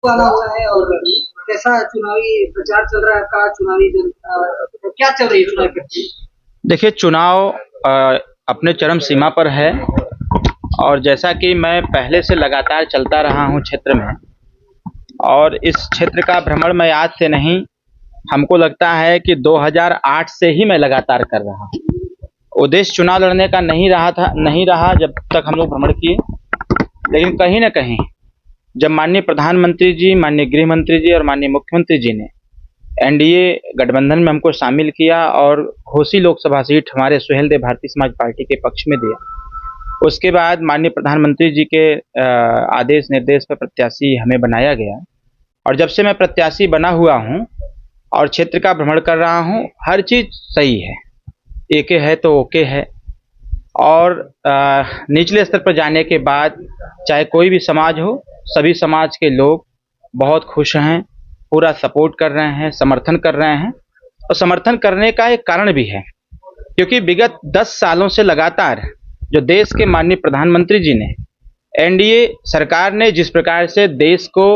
वाला हुआ है और कैसा चुनावी प्रचार चल रहा है आपका? क्या चल रही है चुनाव की? देखिए, चुनाव अपने चरम सीमा पर है और जैसा कि मैं पहले से लगातार चलता रहा हूं क्षेत्र में, और इस क्षेत्र का भ्रमण मैं आज से नहीं, हमको लगता है कि 2008 से ही मैं लगातार कर रहा हूं। उद्देश्य चुनाव लड़ने का नहीं रहा जब तक हम लोग भ्रमण किए, लेकिन कहीं न कहीं जब माननीय प्रधानमंत्री जी, माननीय गृह मंत्री जी और माननीय मुख्यमंत्री जी ने एनडीए गठबंधन में हमको शामिल किया और घोसी लोकसभा सीट हमारे सुहेलदेव भारतीय समाज पार्टी के पक्ष में दिया, उसके बाद माननीय प्रधानमंत्री जी के आदेश निर्देश पर प्रत्याशी हमें बनाया गया। और जब से मैं प्रत्याशी बना हुआ हूं और क्षेत्र का भ्रमण कर रहा हूं, हर चीज़ सही है, एके है तो ओके है। और निचले स्तर पर जाने के बाद चाहे कोई भी समाज हो, सभी समाज के लोग बहुत खुश हैं, पूरा सपोर्ट कर रहे हैं, समर्थन कर रहे हैं। और समर्थन करने का एक कारण भी है, क्योंकि विगत 10 सालों से लगातार जो देश के माननीय प्रधानमंत्री जी ने, एनडीए सरकार ने जिस प्रकार से देश को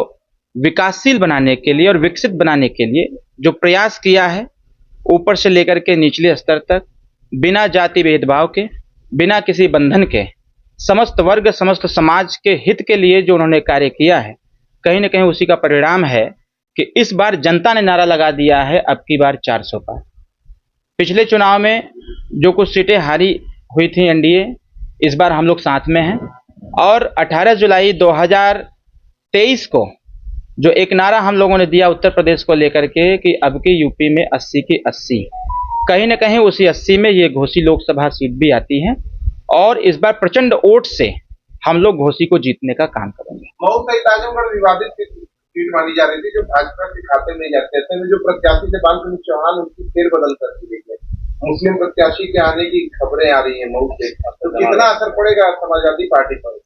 विकासशील बनाने के लिए और विकसित बनाने के लिए जो प्रयास किया है, ऊपर से लेकर के निचले स्तर तक, बिना जाति भेदभाव के, बिना किसी बंधन के, समस्त वर्ग समस्त समाज के हित के लिए जो उन्होंने कार्य किया है, कहीं न कहीं उसी का परिणाम है कि इस बार जनता ने नारा लगा दिया है, अब की बार 400 पार। पिछले चुनाव में जो कुछ सीटें हारी हुई थी एनडीए, इस बार हम लोग साथ में हैं। और 18 जुलाई 2023 को जो एक नारा हम लोगों ने दिया उत्तर प्रदेश को लेकर के कि अब की यूपी में 80 की 80, कहीं न कहीं उसी 80 में ये घोसी लोकसभा सीट भी आती है और इस बार प्रचंड वोट से हम लोग घोसी को जीतने का काम करेंगे। मऊ सहित आजमगढ़ विवादित सीट मानी जा रही थी जो भाजपा के खाते में जाते थे, जो प्रत्याशी थे बालकृष्ण चौहान, उनकी फेरबदल कर दी गई है। मुस्लिम प्रत्याशी के आने की खबरें आ रही है मऊ से, तो कितना असर पड़ेगा समाजवादी पार्टी पर?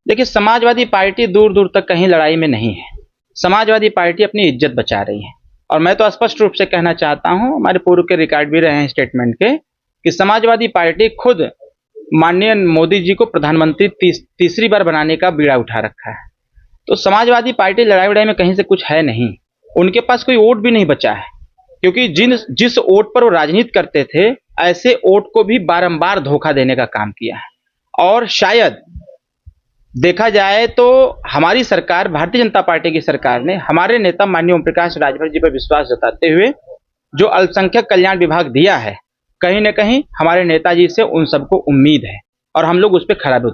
देखिए, समाजवादी पार्टी दूर दूर तक कहीं लड़ाई में नहीं है। समाजवादी पार्टी अपनी इज्जत बचा रही है और मैं तो स्पष्ट रूप से कहना चाहता हूं, हमारे पूर्व के रिकॉर्ड भी रहे हैं स्टेटमेंट के, कि समाजवादी पार्टी खुद माननीय मोदी जी को प्रधानमंत्री तीसरी बार बनाने का बीड़ा उठा रखा है। तो समाजवादी पार्टी लड़ाई वड़ाई में कहीं से कुछ है नहीं, उनके पास कोई वोट भी नहीं बचा है, क्योंकि जिस वोट पर वो राजनीति करते थे, ऐसे वोट को भी बारंबार धोखा देने का काम किया है। और शायद देखा जाए तो हमारी सरकार, भारतीय जनता पार्टी की सरकार ने हमारे नेता माननीय ओम प्रकाश राजभर जी पर विश्वास जताते हुए जो अल्पसंख्यक कल्याण विभाग दिया है, कहीं न कहीं हमारे नेताजी से उन सबको उम्मीद है और हम लोग उस पर खरा भी